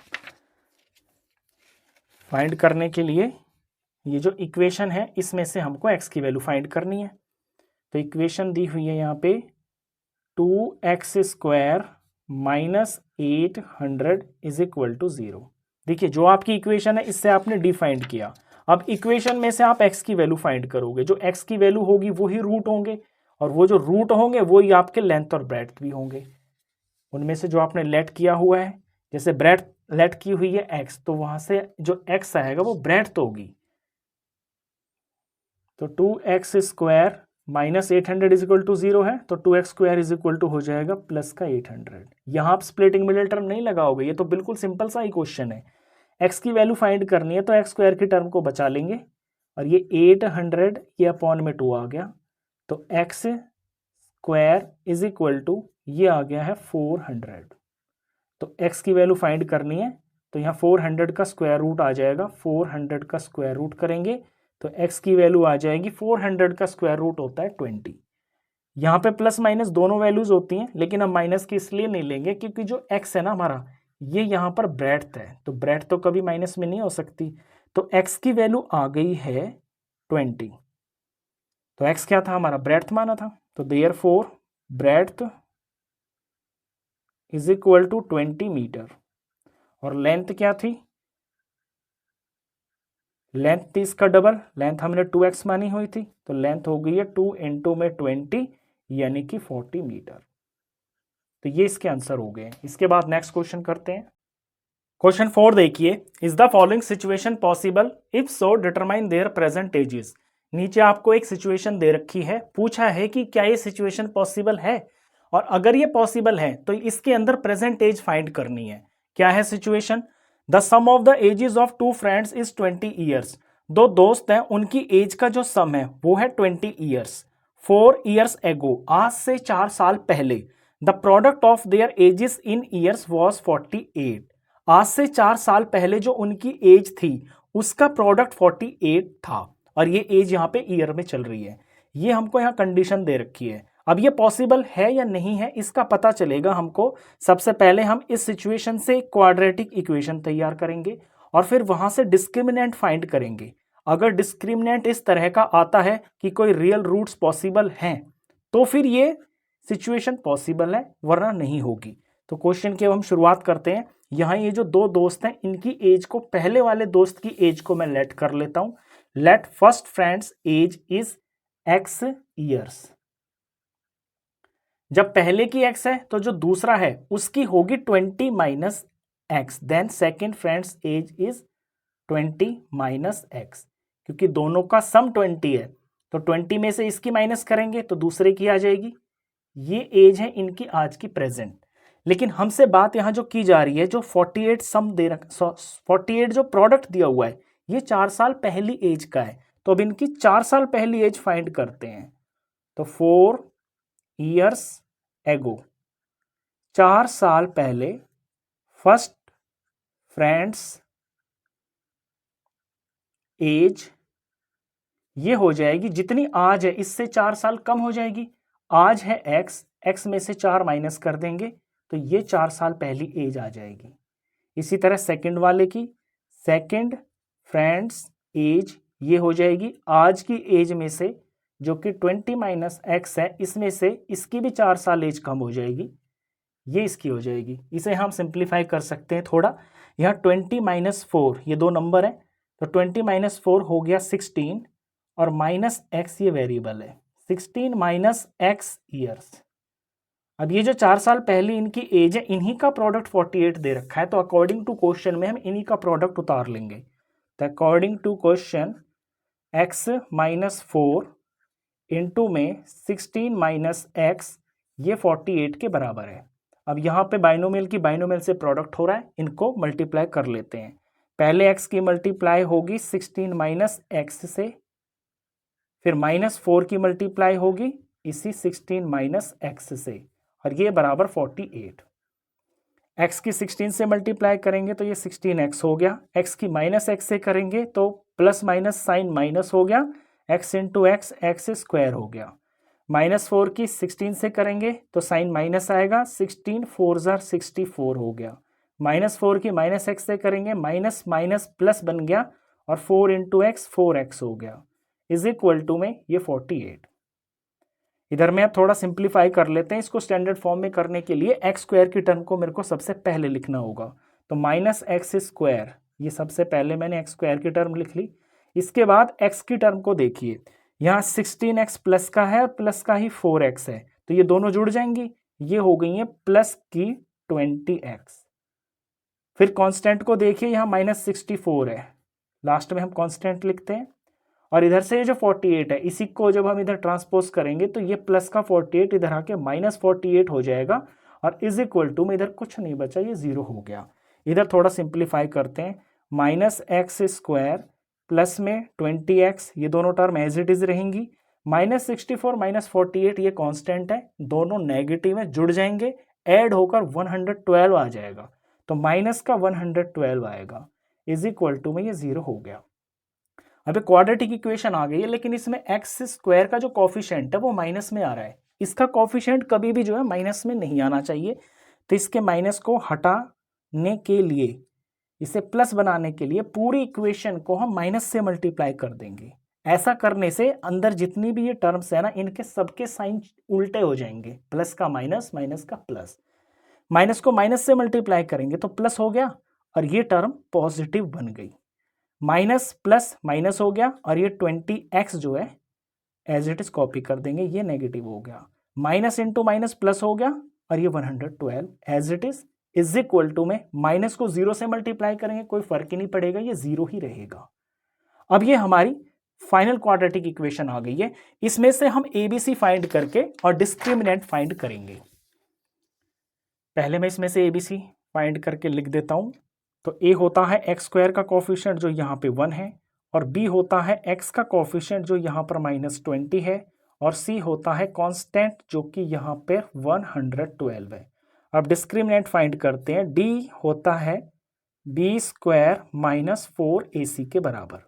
फाइंड करने के लिए ये जो इक्वेशन है इसमें से हमको x की वैल्यू फाइंड करनी है। तो इक्वेशन दी हुई है यहाँ पे 2x square minus 800 is equal to 0। देखिए जो आपकी इक्वेशन है इससे आपने डी फाइंड किया। अब इक्वेशन में से आप x की वैल्यू फाइंड करोगे, जो x की वैल्यू होगी वो ही रूट होंगे, और वो जो रूट होंगे वो ही आपके लेंथ और ब्रेड्थ भी होंगे। उनमें से जो आपने लेट किया हुआ है, जैसे ब्रेड्थ लेट की हुई है x, तो वहां से जो x आएगा वो ब्रेड्थ होगी। तो 2x square minus 800 is equal to 0 है, तो 2x square is equal to हो जाएगा प्लस का 800। यहाँ आप स्प्लिटिंग मिडिल टर्म नहीं लगाओगे, ये तो बिल्कुल सिंपल सा ही क्वेश्चन है। x की वैल्यू फाइंड करनी है तो x स्क्वायर की टर्म को बचा लेंगे, और ये 800 ये अपॉन में 2 आ गया, तो x square is equal to ये आ गया है 400। तो x की वैल्यू फाइंड करनी है तो यहाँ 400 का स्क्वायर रूट आ जाएगा, 400 का स्क्वायर रूट करेंगे तो x की वैल्यू आ जाएगी, 400 का स्क्वायर रूट होता है 20, यहाँ पे प्लस माइनस दोनों वैल्यूज होती हैं, लेकिन हम माइनस की इसलिए नहीं लेंगे क्योंकि जो एक्स है ना हमारा, ये यहाँ पर ब्रेड्थ है, तो ब्रेड्थ तो कभी माइनस में नहीं हो सकती। तो एक्स की वैल्यू आ गई है 20। तो एक्स क्या था हमारा, ब्रेड्थ माना था, तो therefore breadth is equal to 20 metre. और लेंथ क्या थी, लेंथ थी इसका डबल, लेंथ हमने 2x मानी हुई थी, तो लेंथ हो गई है 2 इंटू में 20 यानी कि 40 मीटर। तो ये इसके आंसर हो गए। इसके बाद नेक्स्ट क्वेश्चन करते हैं। क्वेश्चन 4 देखिए, is the following situation possible, if so determine there present ages. नीचे आपको एक सिचुएशन दे रखी है, पूछा है कि क्या ये सिचुएशन पॉसिबल है, और अगर ये पॉसिबल है तो इसके अंदर प्रेजेंट एज फाइंड करनी है। क्या है situation, the sum of the ages of two friends is 20 years. दो दोस्त हैं, उनकी एज का जो सम है वो है 20 ईयर्स। 4 ईयर्स एगो, आज से 4 साल पहले, the product of their edges in years was 48। आज से 4 साल पहले जो उनकी एज थी उसका प्रोडक्ट 48 था, और ये एज यहाँ पे ईयर में चल रही है। ये हमको यहाँ कंडीशन दे रखी है। अब ये पॉसिबल है या नहीं है इसका पता चलेगा हमको। सबसे पहले हम इस सिचुएशन से क्वाड्रेटिक इक्वेशन तैयार करेंगे और फिर वहां से डिस्क्रिमिनेंट फाइंड करेंगे। अगर डिस्क्रिमिनेंट इस तरह का आता है कि कोई रियल रूट्स पॉसिबल हैं तो फिर ये सिचुएशन पॉसिबल है, वरना नहीं होगी। तो क्वेश्चन की अब हम शुरुआत करते हैं। यहाँ ये जो दो दोस्त हैं इनकी एज को, पहले वाले दोस्त की एज को मैं लेट कर लेता हूं। Let first friend's age is x years. जब पहले की x है तो जो दूसरा है उसकी होगी 20 minus X, then second friend's age is 20 minus X. क्योंकि दोनों का सम 20 है तो 20 में से इसकी माइनस करेंगे तो दूसरे की आ जाएगी। ये एज है इनकी आज की प्रेजेंट। लेकिन हमसे बात यहां जो की जा रही है, जो 48 सम दे रख 48 जो प्रोडक्ट दिया हुआ है ये 4 साल पहली एज का है। तो अब इनकी 4 साल पहली एज फाइंड करते हैं। तो 4 ईयर्स एगो, 4 साल पहले फर्स्ट फ्रेंड्स एज, ये हो जाएगी जितनी आज है इससे 4 साल कम हो जाएगी। आज है एक्स, एक्स में से 4 माइनस कर देंगे तो ये 4 साल पहली एज आ जाएगी। इसी तरह सेकंड वाले की, सेकंड फ्रेंड्स एज, ये हो जाएगी आज की एज में से जो कि 20 माइनस एक्स है, इसमें से इसकी भी 4 साल एज कम हो जाएगी, ये इसकी हो जाएगी। इसे हम सिंप्लीफाई कर सकते हैं थोड़ा। यहाँ 20 माइनस 4 ये दो नंबर है, तो 20 माइनस 4 हो गया 16, और माइनस एक्स ये वेरिएबल है, 16 माइनस एक्स ईयर्स। अब ये जो 4 साल पहले इनकी एज है इन्हीं का प्रोडक्ट 48 दे रखा है, तो अकॉर्डिंग टू क्वेश्चन में हम इन्हीं का प्रोडक्ट उतार लेंगे। तो according to question x minus 4 into में 16 माइनस एक्स, ये 48 के बराबर है। अब यहाँ पे बाइनोमियल की बाइनोमियल से प्रोडक्ट हो रहा है, इनको मल्टीप्लाई कर लेते हैं। पहले x की मल्टीप्लाई होगी 16 माइनस एक्स से, फिर माइनस 4 की मल्टीप्लाई होगी इसी 16 माइनस एक्स से, और ये बराबर 48। x की 16 से मल्टीप्लाई करेंगे तो ये 16x हो गया, x की माइनस एक्स से करेंगे तो प्लस माइनस साइन माइनस हो गया, x into x, x square हो गया। माइनस 4 की 16 से करेंगे तो साइन माइनस आएगा, 16 4 ज़ार 64 हो गया। माइनस 4 की माइनस एक्स से करेंगे, माइनस माइनस प्लस बन गया, और 4 इंटू एक्स 4x हो गया, इज इक्वल टू में ये 48। इधर में अब थोड़ा सिंप्लीफाई कर लेते हैं। इसको स्टैंडर्ड फॉर्म में करने के लिए एक्स स्क्वायर की टर्म को मेरे को सबसे पहले लिखना होगा, तो माइनस एक्स स्क्वायर, ये सबसे पहले मैंने एक्स स्क्वायर की टर्म लिख ली। इसके बाद एक्स की टर्म को देखिए, यहाँ 16x प्लस का है और प्लस का ही 4x है, तो ये दोनों जुड़ जाएंगी, ये हो गई है प्लस की 20x। फिर कांस्टेंट को देखिए, यहाँ माइनस 64 है, लास्ट में हम कांस्टेंट लिखते हैं। और इधर से ये जो 48 है इसी को जब हम इधर ट्रांसपोज करेंगे तो ये प्लस का 48 इधर आके माइनस 48 हो जाएगा, और इज इक्वल टू में इधर कुछ नहीं बचा, ये 0 हो गया। इधर थोड़ा सिंप्लीफाई करते हैं, माइनस एक्स स्क्वायर प्लस में 20x, ये दोनों टर्म एज इट इज रहेंगी। माइनस 64 माइनस 48 ये कांस्टेंट है, दोनों नेगेटिव है, जुड़ जाएंगे, ऐड होकर 112 आ जाएगा, तो माइनस का 112 आएगा, इज इक्वल टू में ये 0 हो गया। अभी क्वाड्रेटिक इक्वेशन आ गई है, लेकिन इसमें एक्स स्क्वायर का जो कॉफिशिएंट है वो माइनस में आ रहा है, इसका कोफिशिएंट कभी भी जो है माइनस में नहीं आना चाहिए, तो इसके माइनस को हटाने के लिए, इसे प्लस बनाने के लिए पूरी इक्वेशन को हम माइनस से मल्टीप्लाई कर देंगे। ऐसा करने से अंदर जितनी भी ये टर्म्स है ना, इनके सबके साइन उल्टे हो जाएंगे, प्लस का माइनस, माइनस का प्लस। माइनस को माइनस से मल्टीप्लाई करेंगे तो प्लस हो गया और ये टर्म पॉजिटिव बन गई। माइनस प्लस माइनस हो गया और ये 20x जो है एज इट इज कॉपी कर देंगे, ये नेगेटिव हो गया। माइनस इंटू माइनस प्लस हो गया और ये 112 as it is equal to में माइनस को जीरो से मल्टीप्लाई करेंगे, कोई फर्क ही नहीं पड़ेगा, ये जीरो ही रहेगा। अब ये हमारी फाइनल क्वाड्रेटिक इक्वेशन आ गई है। इसमें से हम एबीसी फाइंड करके और डिस्क्रिमिनेंट फाइंड करेंगे। पहले मैं इसमें से एबीसी फाइंड करके लिख देता हूं। तो ए होता है एक्स स्क्वायर का कोफिशिएंट जो यहाँ पे 1 है, और बी होता है एक्स का कोफिशिएंट जो यहाँ पर -20 है, और सी होता है कांस्टेंट जो कि यहाँ पे 112 है। अब डिस्क्रिमिनेंट फाइंड करते हैं। डी होता है बी स्क्वायर -4ac के बराबर।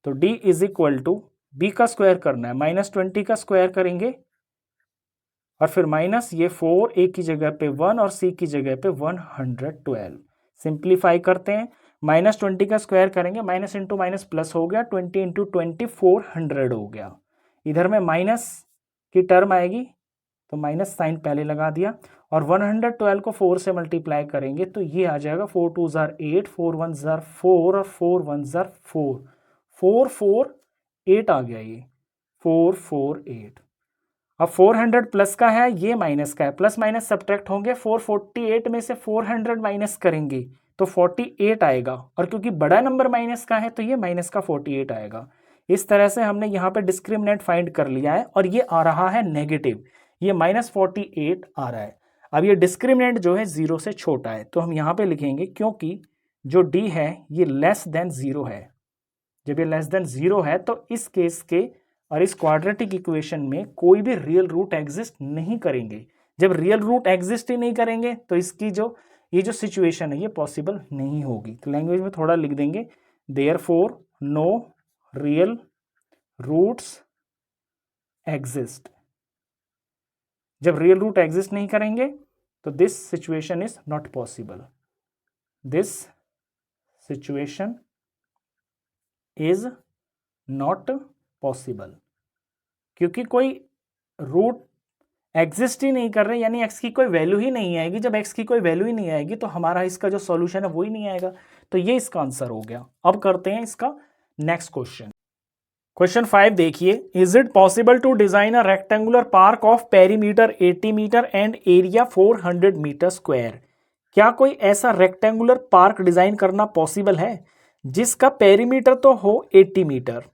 तो d is equal to B का स्क्वायर करना है, -20 का स्क्वायर करेंगे और फिर माइनस ये 4, a की जगह पे 1 और c की जगह पे 112। सिंप्लीफाई करते हैं, -20 का स्क्वायर करेंगे, माइनस इंटू माइनस प्लस हो गया, 20 इंटू 20 400 हो गया। इधर में माइनस की टर्म आएगी तो माइनस साइन पहले लगा दिया, और 112 को 4 से मल्टीप्लाई करेंगे तो ये आ जाएगा 4 2 जार 8, 4 1 जार 4 और 4 1 जार 4, 4 4 8 आ गया, ये 4 4 8। अब 400 प्लस का है, ये माइनस का है, प्लस माइनस सब्ट्रैक्ट होंगे, 448 में से 400 माइनस करेंगे तो 48 आएगा, और क्योंकि बड़ा नंबर माइनस का है तो ये माइनस का 48 आएगा। इस तरह से हमने यहाँ पे डिस्क्रिमिनेंट फाइंड कर लिया है, और ये आ रहा है नेगेटिव, ये -48 आ रहा है। अब ये डिस्क्रिमिनेंट जो है 0 से छोटा है, तो हम यहाँ पे लिखेंगे क्योंकि जो d है ये लेस देन 0 है। जब ये लेस देन 0 है तो इस केस के और इस क्वाड्रेटिक इक्वेशन में कोई भी रियल रूट एग्जिस्ट नहीं करेंगे। जब रियल रूट एग्जिस्ट ही नहीं करेंगे तो इसकी ये जो सिचुएशन है ये पॉसिबल नहीं होगी। तो लैंग्वेज में थोड़ा लिख देंगे, therefore no real roots exist. जब रियल रूट एग्जिस्ट नहीं करेंगे तो this situation is not possible, this situation is not possible, क्योंकि कोई रूट एग्जिस्ट ही नहीं कर रहे, यानी एक्स की कोई वैल्यू ही नहीं आएगी। जब एक्स की कोई वैल्यू ही नहीं आएगी तो हमारा इसका जो सॉल्यूशन है वो ही नहीं आएगा। तो ये इसका आंसर हो गया। अब करते हैं इसका नेक्स्ट क्वेश्चन। क्वेश्चन 5 देखिए, is it possible to design a rectangular park of perimeter 80 metre and area 400 metre square. क्या कोई ऐसा रेक्टेंगुलर पार्क डिजाइन करना पॉसिबल है जिसका पेरीमीटर तो हो 80 मीटर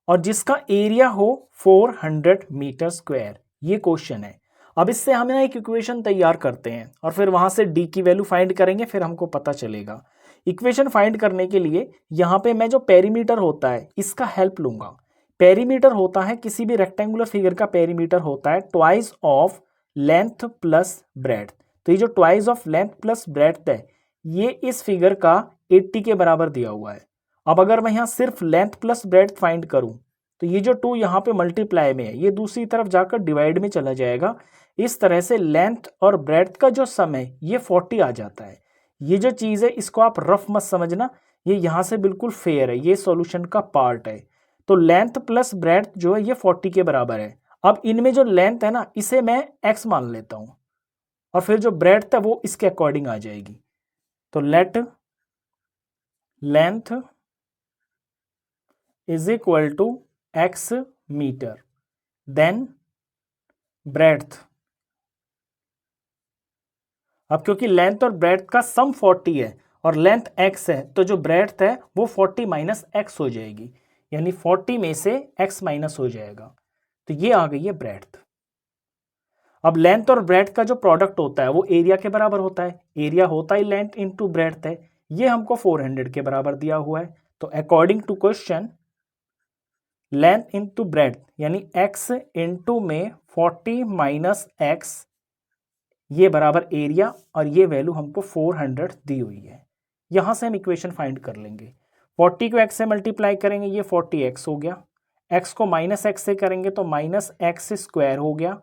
और जिसका एरिया हो 400 मीटर स्क्वायर? ये क्वेश्चन है। अब इससे हम एक इक्वेशन तैयार करते हैं और फिर वहां से डी की वैल्यू फाइंड करेंगे, फिर हमको पता चलेगा। इक्वेशन फाइंड करने के लिए यहाँ पे मैं जो पेरीमीटर होता है इसका हेल्प लूंगा। पेरीमीटर होता है किसी भी रेक्टेंगुलर फिगर का पेरीमीटर होता है twice of length plus breadth. तो ये जो twice of length plus breadth है ये इस फिगर का 80 के बराबर दिया हुआ है। अब अगर मैं यहाँ सिर्फ लेंथ प्लस ब्रेड्थ फाइंड करूं तो ये जो 2 यहाँ पे मल्टीप्लाई में है ये दूसरी तरफ जाकर डिवाइड में चला जाएगा। इस तरह से लेंथ और ब्रेड्थ का जो सम है ये 40 आ जाता है। ये जो चीज़ है इसको आप रफ मत समझना, ये यहाँ से बिल्कुल फेयर है, ये सॉल्यूशन का पार्ट है। तो लेंथ प्लस ब्रेड्थ जो है ये 40 के बराबर है। अब इनमें जो लेंथ है ना इसे मैं x मान लेता हूँ और फिर जो ब्रेड्थ है वो इसके अकॉर्डिंग आ जाएगी। तो let length is equal to x metre, then breadth. अब क्योंकि लेंथ और ब्रेड्थ का सम 40 है और लेंथ x है तो जो ब्रेड्थ है वो 40 माइनस x हो जाएगी, यानी 40 में से x माइनस हो जाएगा। तो ये आ गई है ब्रेड्थ। अब लेंथ और ब्रेड्थ का जो प्रोडक्ट होता है वो एरिया के बराबर होता है। एरिया होता ही लेंथ इंटू ब्रेड्थ है, ये हमको 400 के बराबर दिया हुआ है। तो according to question length into breadth यानी x इंटू में 40 माइनस x ये बराबर एरिया, और ये वैल्यू हमको 400 दी हुई है। यहां से हम इक्वेशन फाइंड कर लेंगे। 40 को x से मल्टीप्लाई करेंगे, ये 40x हो गया। x को -x से करेंगे तो -x² हो गया,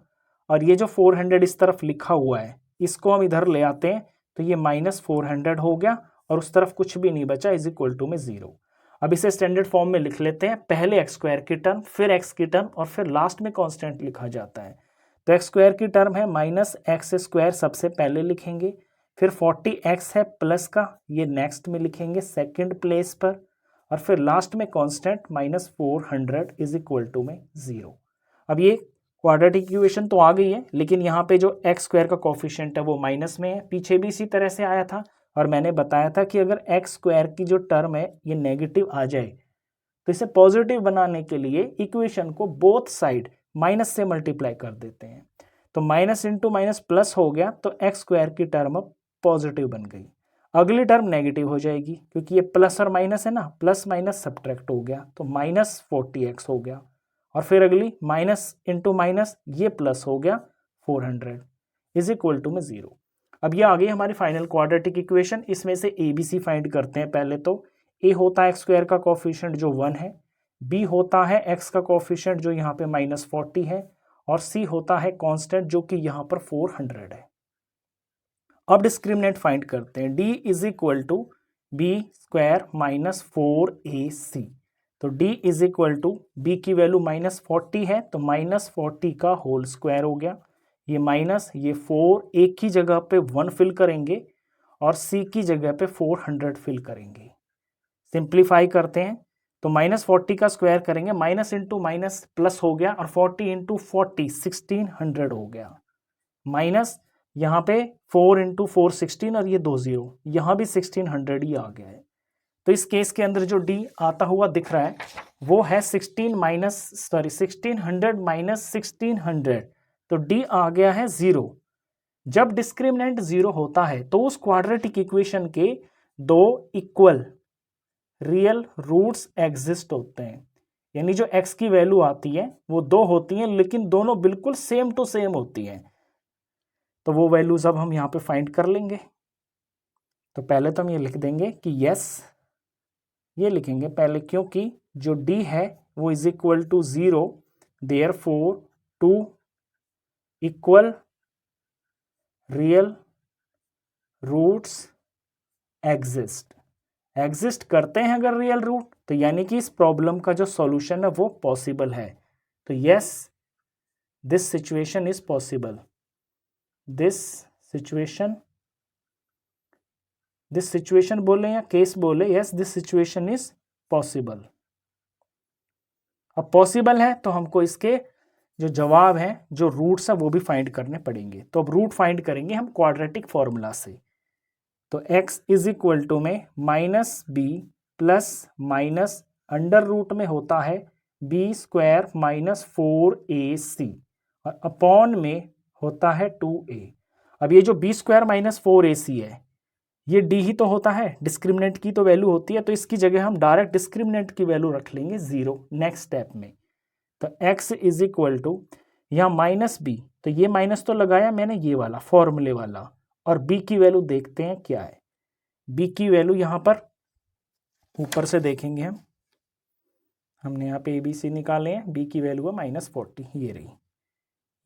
और ये जो 400 इस तरफ लिखा हुआ है इसको हम इधर ले आते हैं तो ये -400 हो गया, और उस तरफ कुछ भी नहीं बचा, इज इक्वल टू में 0। अब इसे स्टैंडर्ड फॉर्म में लिख लेते हैं, पहले x² की टर्म, फिर x की टर्म, और फिर लास्ट में कांस्टेंट लिखा जाता है। तो x² की टर्म है -x² सबसे पहले लिखेंगे, फिर 40x है प्लस का, ये नेक्स्ट में लिखेंगे सेकंड प्लेस पर, और फिर लास्ट में कांस्टेंट -400 इज इक्वल टू में 0। अब ये क्वाड्रेटिक इक्वेशन तो आ गई है, लेकिन यहाँ पे जो x² का कोफिशिएंट है वो माइनस में है, पीछे भी इसी तरह से आया था, और मैंने बताया था कि अगर x² की जो टर्म है ये नेगेटिव आ जाए तो इसे पॉजिटिव बनाने के लिए इक्वेशन को बोथ साइड माइनस से मल्टीप्लाई कर देते हैं। तो माइनस इंटू माइनस प्लस हो गया, तो x² की टर्म अब पॉजिटिव बन गई। अगली टर्म नेगेटिव हो जाएगी क्योंकि ये प्लस और माइनस है ना, प्लस माइनस सब्ट्रैक्ट हो गया तो -40x हो गया, और फिर अगली माइनस इंटू माइनस ये प्लस हो गया 400 इज इक्वल टू में 0। अब ये आ गई हमारी फाइनल क्वाड्रेटिक इक्वेशन। इसमें से ABC फाइंड करते हैं। पहले तो A होता है x² का कोफिशिएंट जो 1 है, B होता है x का कोफिशिएंट जो यहाँ पे -40 है, और C होता है कांस्टेंट जो कि यहाँ पर 400 है। अब डिस्क्रिमिनेंट फाइंड करते हैं, D is equal to B² -4AC। तो D is equal to B की वैल्यू -40 है तो -40 का होल स्क्वायर हो गया, ये माइनस ये 4 एक की जगह पे 1 फिल करेंगे और C की जगह पे 400 फिल करेंगे। सिंप्लीफाई करते हैं तो -40 का स्क्वायर करेंगे, माइनस इंटू माइनस प्लस हो गया, और 40 इंटू 40 1600 हो गया, माइनस यहाँ पे 4 इंटू 4 16, और ये 2 0, यहाँ भी 1600 ही आ गया है। तो इस केस के अंदर जो D आता हुआ दिख रहा है वो है 1600 माइनस 1600, तो D आ गया है 0। जब डिस्क्रिमिनेंट 0 होता है तो उस क्वाड्रेटिक इक्वेशन के दो इक्वल रियल रूट्स एग्जिस्ट होते हैं, यानी जो x की वैल्यू आती है वो 2 होती हैं लेकिन दोनों बिल्कुल सेम टू सेम होती हैं। तो वो वैल्यूज अब हम यहाँ पे फाइंड कर लेंगे। तो पहले तो हम ये लिख देंगे कि यस, ये लिखेंगे पहले क्योंकि जो D है वो is equal to 0, therefore 2 equal real roots exist करते हैं अगर रियल रूट, तो यानी कि इस प्रॉब्लम का जो सॉल्यूशन है वो पॉसिबल है। तो yes, this situation is possible, this situation बोले या केस बोले, yes this situation is possible. अब पॉसिबल है तो हमको इसके जो जवाब हैं, जो रूट्स हैं वो भी फाइंड करने पड़ेंगे। तो अब रूट फाइंड करेंगे हम क्वाड्रेटिक फॉर्मूला से। तो x इज इक्वल टू में -b plus minus under root में होता है b² -4ac, और अपॉन में होता है 2a। अब ये जो b² -4ac है ये d ही तो होता है, डिस्क्रिमिनेंट की तो वैल्यू होती है, तो इसकी जगह हम डायरेक्ट डिस्क्रिमिनेंट की वैल्यू रख लेंगे 0 नेक्स्ट स्टेप में। तो x इज इक्वल टू यहाँ -b, तो ये माइनस तो लगाया मैंने ये वाला फॉर्मूले वाला, और b की वैल्यू देखते हैं क्या है। b की वैल्यू यहाँ पर ऊपर से देखेंगे हमने यहाँ पे ABC निकाले हैं, b की वैल्यू है -40, ये रही,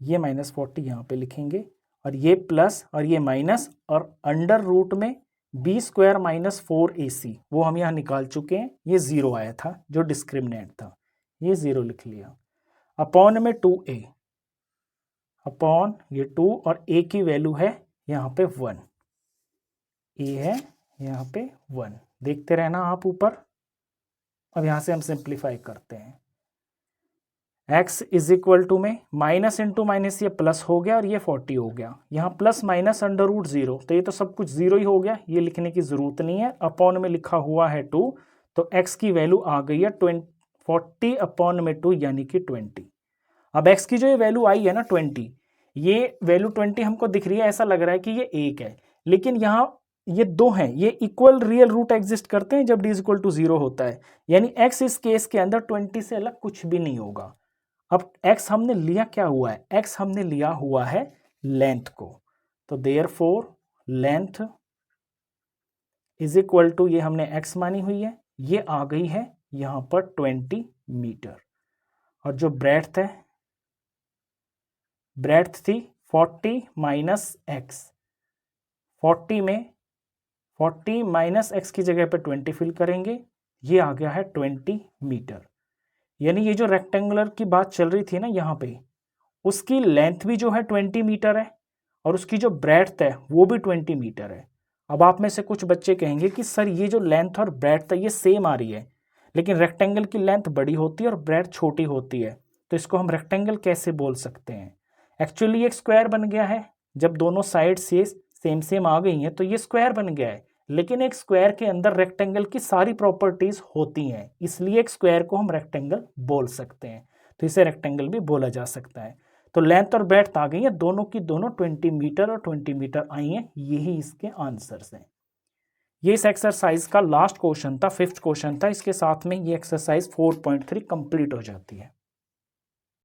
ये -40 यहाँ पे लिखेंगे, और ये प्लस और ये माइनस, और अंडर रूट में b² -4ac वो हम यहाँ निकाल चुके हैं, ये 0 आया था जो डिस्क्रिमिनेंट था, ये 0 लिख लिया, अपॉन में 2a, अपॉन ये 2, और a की वैल्यू है यहाँ पे 1, a है यहाँ पे 1, देखते रहना आप ऊपर। अब यहाँ से हम सिंप्लीफाई करते हैं, x इज इक्वल टू में माइनस इंटू माइनस ये प्लस हो गया और ये 40 हो गया, यहाँ प्लस माइनस अंडर रूट 0, तो ये तो सब कुछ 0 ही हो गया, ये लिखने की ज़रूरत नहीं है, अपॉन में लिखा हुआ है 2, तो x की वैल्यू आ गई है 40 अपॉन में 2 यानी कि 20। अब x की जो ये वैल्यू आई है ना 20, ये वैल्यू 20 हमको दिख रही है, ऐसा लग रहा है कि ये 1 है, लेकिन यहाँ ये 2 हैं, ये इक्वल रियल रूट एग्जिस्ट करते हैं जब d इज इक्वल टू 0 होता है, यानी x इस केस के अंदर 20 से अलग कुछ भी नहीं होगा। अब x हमने लिया क्या हुआ है, x हमने लिया हुआ है लेंथ को, तो therefore length is equal to, ये हमने x मानी हुई है, ये आ गई है यहाँ पर 20 मीटर। और जो ब्रेड्थ है, ब्रेड्थ थी 40 माइनस एक्स, 40 में 40 माइनस एक्स की जगह पे 20 फिल करेंगे, ये आ गया है 20 मीटर। यानी ये जो रेक्टेंगुलर की बात चल रही थी ना यहाँ पे, उसकी लेंथ भी जो है 20 मीटर है और उसकी जो ब्रेड्थ है वो भी 20 मीटर है। अब आप में से कुछ बच्चे कहेंगे कि सर ये जो लेंथ और ब्रेड्थ है ये सेम आ रही है, लेकिन रेक्टेंगल की लेंथ बड़ी होती है और ब्रेड्थ छोटी होती है, तो इसको हम रेक्टेंगल कैसे बोल सकते हैं? एक्चुअली एक स्क्वायर बन गया है, जब दोनों साइड से सेम सेम आ गई हैं तो ये स्क्वायर बन गया है, लेकिन एक स्क्वायर के अंदर रेक्टेंगल की सारी प्रॉपर्टीज होती हैं, इसलिए एक स्क्वायर को हम रेक्टेंगल बोल सकते हैं, तो इसे रेक्टेंगल भी बोला जा सकता है। तो लेंथ और ब्रेड्थ आ गई है, दोनों की दोनों 20 मीटर और 20 मीटर आई हैं, यही इसके आंसर्स हैं। ये इस एक्सरसाइज का लास्ट क्वेश्चन था, 5th क्वेश्चन था। इसके साथ में ये एक्सरसाइज 4.3 कंप्लीट हो जाती है।